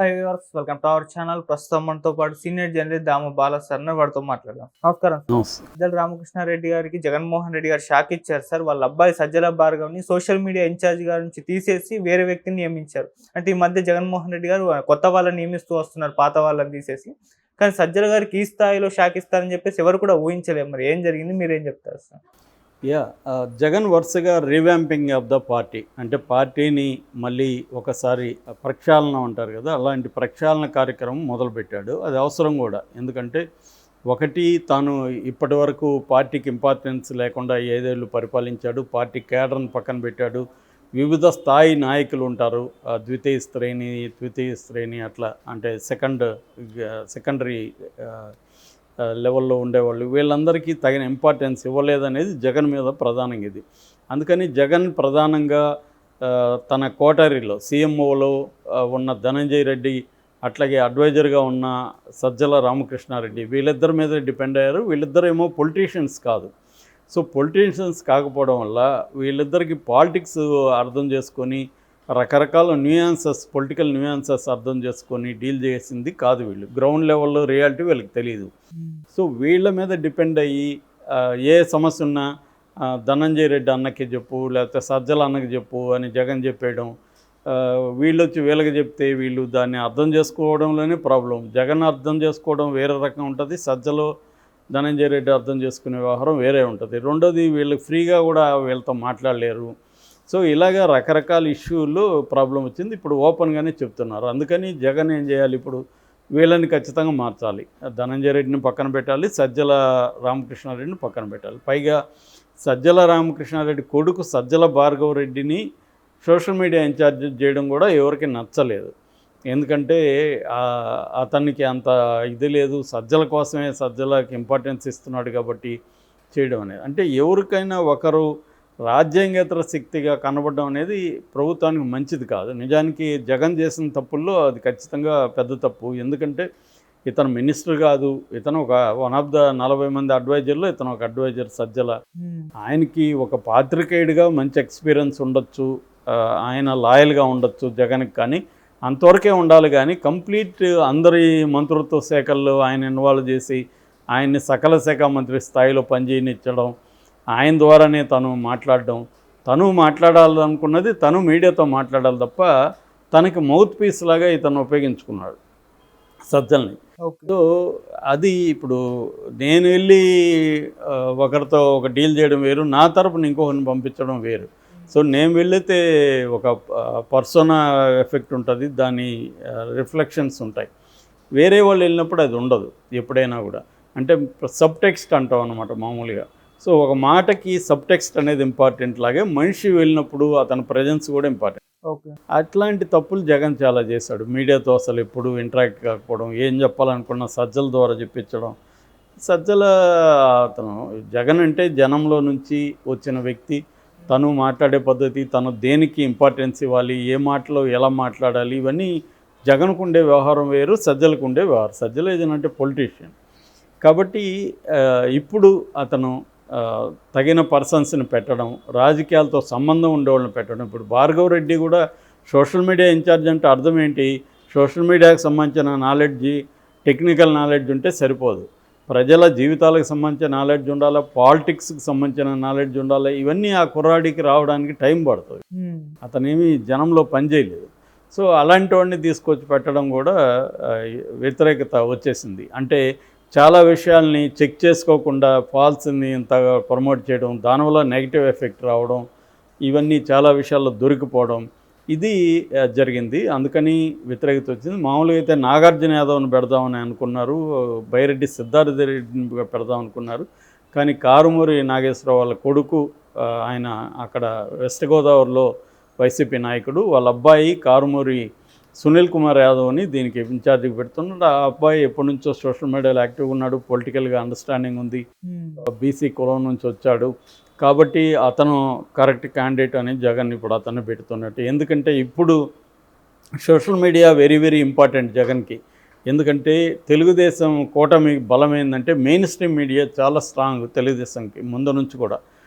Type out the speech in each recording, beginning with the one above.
Hi viewers, welcome to our channel. ప్రస్తుతం మనతో పాటు సీనియర్ జర్నలిస్ట్ దామ బాల సార్ వాడితో మాట్లాడదాం. నమస్కారం సార్. సజ్జల రామకృష్ణారెడ్డి గారికి జగన్మోహన్ రెడ్డి గారు షాక్ ఇచ్చారు సార్. వాళ్ళ అబ్బాయి సజ్జల భార్గవ్ని సోషల్ మీడియా ఇన్ఛార్జ్ గారి నుంచి తీసేసి వేరే వ్యక్తిని నియమించారు. అంటే ఈ మధ్య జగన్మోహన్ రెడ్డి గారు కొత్త వాళ్ళని నియమిస్తూ వస్తున్నారు, పాత వాళ్ళని తీసేసి. కానీ సజ్జల గారికి ఈ స్థాయిలో షాక్ ఇస్తారని చెప్పేసి ఎవరు కూడా ఊహించలేము. మరి ఏం జరిగింది, మీరేం చెప్తారు సార్? జగన్ వరుసగా రీవ్యాంపింగ్ ఆఫ్ ద పార్టీ, అంటే పార్టీని మళ్ళీ ఒకసారి ప్రక్షాళన అంటారు కదా, అలాంటి ప్రక్షాళన కార్యక్రమం మొదలుపెట్టాడు. అది అవసరం కూడా. ఎందుకంటే ఒకటి, తాను ఇప్పటి వరకు పార్టీకి ఇంపార్టెన్స్ లేకుండా 5 ఏళ్ళు పరిపాలించాడు. పార్టీ కేడర్ని పక్కన పెట్టాడు. వివిధ స్థాయి నాయకులు ఉంటారు, ద్వితీయ శ్రేణి అట్లా, అంటే సెకండరీ లెవెల్లో ఉండేవాళ్ళు. వీళ్ళందరికీ తగిన ఇంపార్టెన్స్ ఇవ్వలేదనేది జగన్ మీద ప్రధానంగా ఇది. అందుకని జగన్ ప్రధానంగా తన కోటరీలో సీఎంఓలో ఉన్న ధనంజయ రెడ్డి, అట్లాగే అడ్వైజర్గా ఉన్న సజ్జల రామకృష్ణారెడ్డి, వీళ్ళిద్దరి మీద డిపెండ్ అయ్యారు. వీళ్ళిద్దరేమో పొలిటీషియన్స్ కాదు. సో పొలిటీషియన్స్ కాకపోవడం వల్ల వీళ్ళిద్దరికి పాలిటిక్స్ అర్థం చేసుకొని, రకరకాల పొలిటికల్ న్యూయాన్సెస్ అర్థం చేసుకొని డీల్ చేసింది కాదు. వీళ్ళు గ్రౌండ్ లెవెల్లో రియాలిటీ వీళ్ళకి తెలియదు. సో వీళ్ళ మీద డిపెండ్ అయ్యి ఏ సమస్య ఉన్నా ధనంజయ రెడ్డి అన్నకి చెప్పు, లేకపోతే సజ్జల అన్నకి చెప్పు అని జగన్ చెప్పేయడం, వీళ్ళు వచ్చి వీళ్ళకి చెప్తే వీళ్ళు దాన్ని అర్థం చేసుకోవడంలోనే ప్రాబ్లం. జగన్ అర్థం చేసుకోవడం వేరే రకం ఉంటుంది, సజ్జలో ధనంజయ రెడ్డి అర్థం చేసుకునే వ్యవహారం వేరే ఉంటుంది. రెండోది, వీళ్ళు ఫ్రీగా కూడా వీళ్ళతో మాట్లాడలేరు. సో ఇలాగా రకరకాల ఇష్యూల్లో ప్రాబ్లం వచ్చింది. ఇప్పుడు ఓపెన్గానే చెప్తున్నారు. అందుకని జగన్ ఏం చేయాలి, ఇప్పుడు వీళ్ళని ఖచ్చితంగా మార్చాలి. ధనంజయ రెడ్డిని పక్కన పెట్టాలి, సజ్జల రామకృష్ణారెడ్డిని పక్కన పెట్టాలి. పైగా సజ్జల రామకృష్ణారెడ్డి కొడుకు సజ్జల భార్గవ రెడ్డిని సోషల్ మీడియా ఇన్ఛార్జ్ చేయడం కూడా ఎవరికి నచ్చలేదు. ఎందుకంటే అతనికి అంత ఇది లేదు, సజ్జల కోసమే సజ్జలకి ఇంపార్టెన్స్ ఇస్తున్నాడు కాబట్టి చేయడం అనేది. అంటే ఎవరికైనా ఒకరు రాజ్యాంగేతర శక్తిగా కనబడడం అనేది ప్రభుత్వానికి మంచిది కాదు. నిజానికి జగన్ చేసిన తప్పుల్లో అది ఖచ్చితంగా పెద్ద తప్పు. ఎందుకంటే ఇతను మినిస్టర్ కాదు, ఇతను ఒక 1 ఆఫ్ ద 40 మంది అడ్వైజర్లో ఇతను ఒక అడ్వైజర్ సజ్జల. ఆయనకి ఒక పాత్రికేయుడిగా మంచి ఎక్స్పీరియన్స్ ఉండొచ్చు, ఆయన లాయల్గా ఉండొచ్చు జగన్కి, కానీ అంతవరకే ఉండాలి. కానీ కంప్లీట్ అందరి మంత్రిత్వ శాఖల్లో ఆయన ఇన్వాల్వ్ చేసి ఆయన్ని సకల శాఖ మంత్రి స్థాయిలో పనిచేయనిచ్చడం, ఆయన ద్వారానే తను మాట్లాడాలనుకున్నది తను మీడియాతో మాట్లాడాలి తప్ప తనకి మౌత్ పీస్ లాగా ఇతను ఉపయోగించుకున్నాడు సజ్జల్ని. సో అది ఇప్పుడు నేను వెళ్ళి ఒకరితో ఒక డీల్ చేయడం వేరు, నా తరపున ఇంకొకరిని పంపించడం వేరు. సో నేను వెళితే ఒక పర్సోనా ఎఫెక్ట్ ఉంటుంది, దాని రిఫ్లెక్షన్స్ ఉంటాయి. వేరే వాళ్ళు వెళ్ళినప్పుడు అది ఉండదు ఎప్పుడైనా కూడా. అంటే సబ్ టెక్స్ట్ అంటాం అన్నమాట మామూలుగా. సో ఒక మాటకి సబ్ టెక్స్ట్ అనేది ఇంపార్టెంట్ లాగే మనిషి వెళ్ళినప్పుడు అతని ప్రజెన్స్ కూడా ఇంపార్టెంట్. అట్లాంటి తప్పులు జగన్ చాలా చేశాడు. మీడియాతో అసలు ఎప్పుడు ఇంటరాక్ట్ కాకపోవడం, ఏం చెప్పాలనుకున్న సజ్జల ద్వారా చెప్పించడం. అతను జగన్ అంటే జనంలో నుంచి వచ్చిన వ్యక్తి, తను మాట్లాడే పద్ధతి, తను దేనికి ఇంపార్టెన్స్ ఇవ్వాలి, ఏ మాటలో ఎలా మాట్లాడాలి, ఇవన్నీ జగన్కు ఉండే వ్యవహారం వేరు, సజ్జలకు ఉండే వ్యవహారం. సజ్జల ఏదంటే పొలిటీషియన్ కాబట్టి ఇప్పుడు అతను తగిన పర్సన్స్ని పెట్టడం, రాజకీయాలతో సంబంధం ఉండేవాళ్ళని పెట్టడం. ఇప్పుడు భార్గవ రెడ్డి కూడా సోషల్ మీడియా ఇన్ఛార్జ్ అంటే అర్థం ఏంటి? సోషల్ మీడియాకి సంబంధించిన నాలెడ్జి, టెక్నికల్ నాలెడ్జ్ ఉంటే సరిపోదు. ప్రజల జీవితాలకు సంబంధించిన నాలెడ్జ్ ఉండాలి, పాలిటిక్స్కి సంబంధించిన నాలెడ్జ్ ఉండాలి. ఇవన్నీ ఆ కుర్రాడికి రావడానికి టైం పడుతుంది. అతనేమి జనంలో పనిచేయలేదు. సో అలాంటి వాడిని తీసుకొచ్చి పెట్టడం కూడా వ్యతిరేకత వచ్చేసింది. అంటే చాలా విషయాల్ని చెక్ చేసుకోకుండా ఫాల్స్ని ఇంత ప్రమోట్ చేయడం, దానివల్ల నెగిటివ్ ఎఫెక్ట్ రావడం, ఇవన్నీ చాలా విషయాల్లో దొరికిపోవడం, ఇది జరిగింది. అందుకని వ్యతిరేకత వచ్చింది. మామూలుగా అయితే నాగార్జున యాదవ్ని పెడదామని అనుకున్నారు, బైరెడ్డి సిద్ధార్థ రెడ్డిని పెడదాం అనుకున్నారు. కానీ కారుమూరి నాగేశ్వరరావు వాళ్ళ కొడుకు, ఆయన అక్కడ వెస్ట్ గోదావరిలో వైసీపీ నాయకుడు, వాళ్ళ అబ్బాయి కారుమూరి సునీల్ కుమార్ యాదవ్ని దీనికి ఇన్ఛార్జికి పెడుతున్నాడు. ఆ అబ్బాయి ఎప్పటి నుంచో సోషల్ మీడియాలో యాక్టివ్గా ఉన్నాడు, పొలిటికల్గా అండర్స్టాండింగ్ ఉంది, బీసీ కులం నుంచి వచ్చాడు. కాబట్టి అతను కరెక్ట్ క్యాండిడేట్ అని జగన్ ఇప్పుడు అతన్ని పెడుతున్నట్టు. ఎందుకంటే ఇప్పుడు social media very very important జగన్కి. ఎందుకంటే తెలుగుదేశం కూటమి బలం ఏంటంటే మెయిన్ స్ట్రీమ్ మీడియా చాలా స్ట్రాంగ్ తెలుగుదేశంకి ముందు నుంచి కూడా.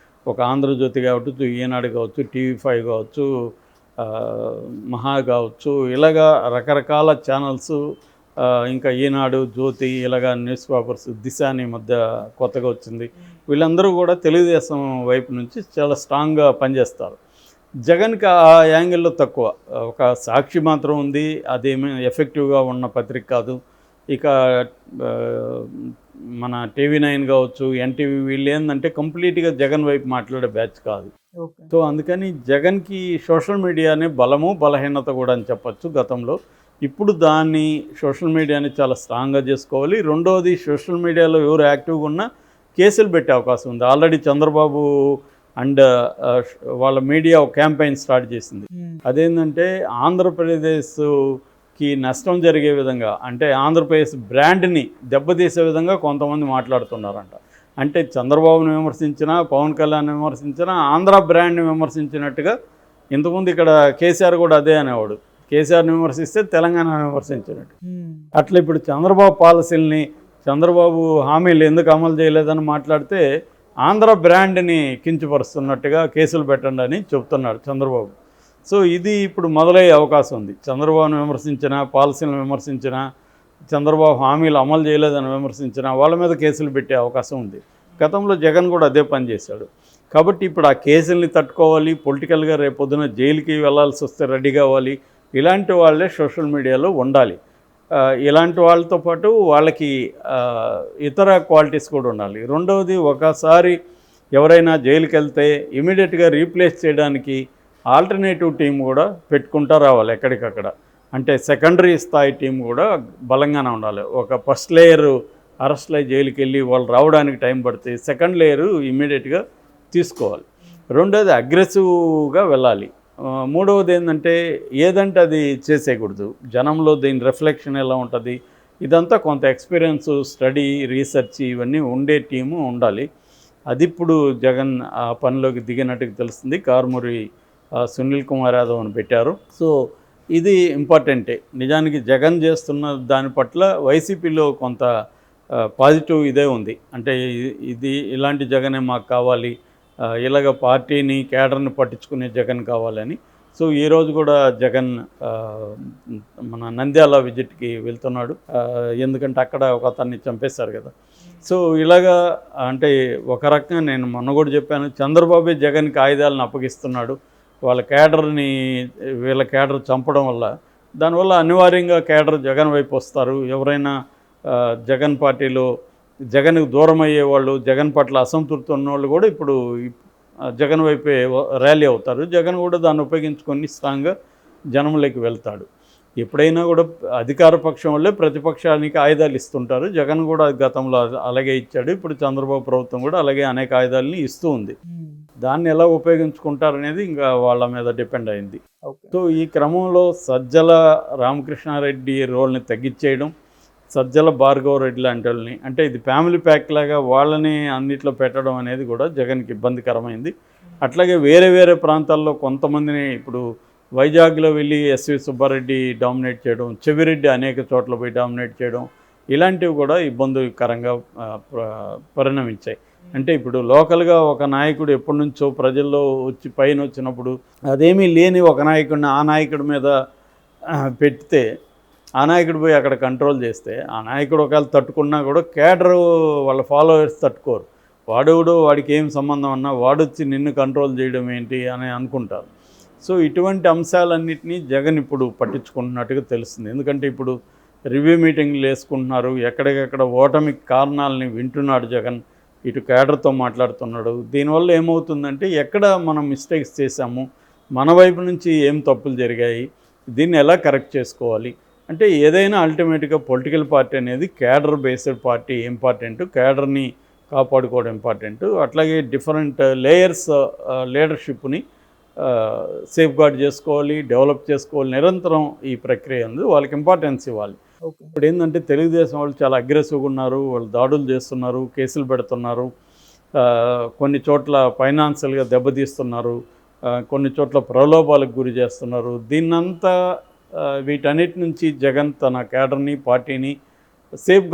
ఒక ఆంధ్రజ్యోతి కావచ్చు, ఈనాడు కావచ్చు, TV5 కావచ్చు, మహా కావచ్చు, ఇలాగా రకరకాల ఛానల్స్, ఇంకా ఈనాడు, జ్యోతి, ఇలాగా న్యూస్ పేపర్స్, దిశ అని మధ్య కొత్తగా వచ్చింది. వీళ్ళందరూ కూడా తెలుగుదేశం వైపు నుంచి చాలా స్ట్రాంగ్గా పనిచేస్తారు. జగన్కి ఆ యాంగిల్లో తక్కువ. ఒక సాక్షి మాత్రం ఉంది, అదేమీ ఎఫెక్టివ్గా ఉన్న పత్రిక కాదు. ఇక మన టీవీ9 కావచ్చు, ఎన్టీవీ, వీళ్ళు ఏంటంటే కంప్లీట్గా జగన్ వైపు మాట్లాడే బ్యాచ్ కాదు. సో అందుకని జగన్కి సోషల్ మీడియానే బలము బలహీనత కూడా అని చెప్పచ్చు గతంలో. ఇప్పుడు దాన్ని సోషల్ మీడియాని చాలా స్ట్రాంగ్గా చేసుకోవాలి. రెండవది, సోషల్ మీడియాలో ఎవరు యాక్టివ్గా ఉన్నా కేసులు పెట్టే అవకాశం ఉంది. ఆల్రెడీ చంద్రబాబు అండ్ వాళ్ళ మీడియా ఒక క్యాంపెయిన్ స్టార్ట్ చేసింది. అదేంటంటే ఆంధ్రప్రదేశ్కి నష్టం జరిగే విధంగా, అంటే ఆంధ్రప్రదేశ్ బ్రాండ్ని దెబ్బతీసే విధంగా కొంతమంది మాట్లాడుతున్నారంట. అంటే చంద్రబాబుని విమర్శించినా, పవన్ కళ్యాణ్ విమర్శించినా, ఆంధ్ర బ్రాండ్ని విమర్శించినట్టుగా. ఇంతకుముందు ఇక్కడ కేసీఆర్ కూడా అదే అనేవాడు, కేసీఆర్ని విమర్శిస్తే తెలంగాణ విమర్శించినట్టు. అట్లా ఇప్పుడు చంద్రబాబు పాలసీలని, చంద్రబాబు హామీలు ఎందుకు అమలు చేయలేదని మాట్లాడితే ఆంధ్ర బ్రాండ్ని కించపరుస్తున్నట్టుగా కేసులు పెట్టండి అని చెప్తున్నాడు చంద్రబాబు. సో ఇది ఇప్పుడు మొదలయ్యే అవకాశం ఉంది. చంద్రబాబును విమర్శించినా, పాలసీలను విమర్శించినా, చంద్రబాబు హామీలు అమలు చేయలేదని విమర్శించినా వాళ్ళ మీద కేసులు పెట్టే అవకాశం ఉంది. గతంలో జగన్ కూడా అదే పని చేశాడు. కాబట్టి ఇప్పుడు ఆ కేసుల్ని తట్టుకోవాలి, పొలిటికల్గా రేపొద్దున జైలుకి వెళ్ళాల్సి వస్తే రెడీ కావాలి. ఇలాంటి వాళ్ళే సోషల్ మీడియాలో ఉండాలి. ఇలాంటి వాళ్ళతో పాటు వాళ్ళకి ఇతర క్వాలిటీస్ కూడా ఉండాలి. రెండవది, ఒకసారి ఎవరైనా జైలుకి వెళ్తే ఇమీడియట్గా రీప్లేస్ చేయడానికి ఆల్టర్నేటివ్ టీం కూడా పెట్టుకుంటూ రావాలి ఎక్కడికక్కడ. అంటే సెకండరీ స్థాయి టీం కూడా బలంగానే ఉండాలి. ఒక ఫస్ట్ లేయర్ అరెస్ట్లో జైలుకి వెళ్ళి వాళ్ళు రావడానికి టైం పడితే సెకండ్ లేయరు ఇమీడియట్గా తీసుకోవాలి. రెండోది, అగ్రెసివ్గా వెళ్ళాలి. మూడవది ఏంటంటే ఏదంటే అది చేసేయకూడదు. జనంలో దీని రిఫ్లెక్షన్ ఎలా ఉంటుంది, ఇదంతా కొంత ఎక్స్పీరియన్స్, స్టడీ, రీసెర్చ్ ఇవన్నీ ఉండే టీము ఉండాలి. అది ఇప్పుడు జగన్ ఆ పనిలోకి దిగినట్టుగా తెలుస్తుంది. కారుమూరి సునీల్ కుమార్ యాదవ్ అని పెట్టారు. సో ఇది ఇంపార్టెంటే. నిజానికి జగన్ చేస్తున్న దాని పట్ల వైసీపీలో కొంత పాజిటివ్ ఇదే ఉంది. అంటే ఇది ఇలాంటి జగనే మాకు కావాలి, ఇలాగ పార్టీని, కేడర్ని పట్టించుకునే జగన్ కావాలని. సో ఈరోజు కూడా జగన్ మన నంద్యాల విజిట్కి వెళ్తున్నాడు. ఎందుకంటే అక్కడ ఒక అతన్ని చంపేశారు కదా. సో ఇలాగా అంటే ఒక రకంగా నేను మొన్న కూడా చెప్పాను, చంద్రబాబు జగన్కి ఆయుధాలను అప్పగిస్తున్నాడు. వాళ్ళ కేడర్ని, వీళ్ళ కేడర్ చంపడం వల్ల, దానివల్ల అనివార్యంగా కేడర్ జగన్ వైపు వస్తారు. ఎవరైనా జగన్ పార్టీలో జగన్కు దూరం అయ్యేవాళ్ళు, జగన్ పట్ల అసంతృప్తి ఉన్నవాళ్ళు కూడా ఇప్పుడు జగన్ వైపే ర్యాలీ అవుతారు. జగన్ కూడా దాన్ని ఉపయోగించుకొని స్ట్రాంగ్గా జనంలోకి వెళ్తాడు. ఎప్పుడైనా కూడా అధికార పక్షం వల్లే ప్రతిపక్షానికి ఆయుధాలు ఇస్తుంటారు. జగన్ కూడా గతంలో అలాగే ఇచ్చాడు. ఇప్పుడు చంద్రబాబు ప్రభుత్వం కూడా అలాగే అనేక ఆయుధాలని ఇస్తూ ఉంది. దాన్ని ఎలా ఉపయోగించుకుంటారనేది ఇంకా వాళ్ళ మీద డిపెండ్ అయింది. సో ఈ క్రమంలో సజ్జల రామకృష్ణారెడ్డి రోల్ని తగ్గించేయడం, సజ్జల భార్గవ రెడ్డి లాంటి వాళ్ళని, అంటే ఇది ఫ్యామిలీ ప్యాక్ లాగా వాళ్ళని అన్నిట్లో పెట్టడం అనేది కూడా జగన్కి ఇబ్బందికరమైంది. అట్లాగే వేరే వేరే ప్రాంతాల్లో కొంతమందిని, ఇప్పుడు వైజాగ్లో వెళ్ళి ఎస్వి సుబ్బారెడ్డి డామినేట్ చేయడం, చెవిరెడ్డి అనేక చోట్ల పోయి డామినేట్ చేయడం, ఇలాంటివి కూడా ఇబ్బందికరంగా పరిణమించాయి. అంటే ఇప్పుడు లోకల్గా ఒక నాయకుడు ఎప్పటి నుంచో ప్రజల్లో వచ్చి పైన వచ్చినప్పుడు అదేమీ లేని ఒక నాయకుడిని ఆ నాయకుడి మీద పెడితే, ఆ నాయకుడు పోయి అక్కడ కంట్రోల్ చేస్తే, ఆ నాయకుడు ఒకవేళ తట్టుకున్నా కూడా కేడరు వాళ్ళ ఫాలోవర్స్ తట్టుకోరు. వాడెవడో, వాడికి ఏం సంబంధం అన్నా వాడొచ్చి నిన్ను కంట్రోల్ చేయడం ఏంటి అని అనుకుంటారు. సో ఇటువంటి అంశాలన్నింటినీ జగన్ ఇప్పుడు పట్టించుకుంటున్నట్టుగా తెలుస్తుంది. ఎందుకంటే ఇప్పుడు రివ్యూ మీటింగ్లు వేసుకుంటున్నారు, ఎక్కడికెక్కడ ఓటమికి కారణాలని వింటున్నాడు జగన్, ఇటు కేడర్తో మాట్లాడుతున్నాడు. దీనివల్ల ఏమవుతుందంటే ఎక్కడ మనం మిస్టేక్స్ చేశాము, మన వైపు నుంచి ఏం తప్పులు జరిగాయి, దీన్ని ఎలా కరెక్ట్ చేసుకోవాలి. అంటే ఏదైనా అల్టిమేట్గా పొలిటికల్ పార్టీ అనేది కేడర్ బేస్డ్ పార్టీ ఇంపార్టెంట్, కేడర్ని కాపాడుకోవడం ఇంపార్టెంట్. అట్లాగే డిఫరెంట్ లేయర్స్ లీడర్షిప్ని సేఫ్ గార్డ్ చేసుకోవాలి, డెవలప్ చేసుకోవాలి. నిరంతరం ఈ ప్రక్రియ ఉంది, వాళ్ళకి ఇంపార్టెన్స్ ఇవ్వాలి. ఇప్పుడు ఏంటంటే తెలుగుదేశం వాళ్ళు చాలా అగ్రెసివ్గా ఉన్నారు, వాళ్ళు దాడులు చేస్తున్నారు, కేసులు పెడుతున్నారు, కొన్ని చోట్ల ఫైనాన్షియల్గా దెబ్బతీస్తున్నారు, కొన్ని చోట్ల ప్రలోభాలకు గురి చేస్తున్నారు. దీన్నంతా వీటన్నిటి నుంచి జగన్ తన కేడర్ని, పార్టీని సేఫ్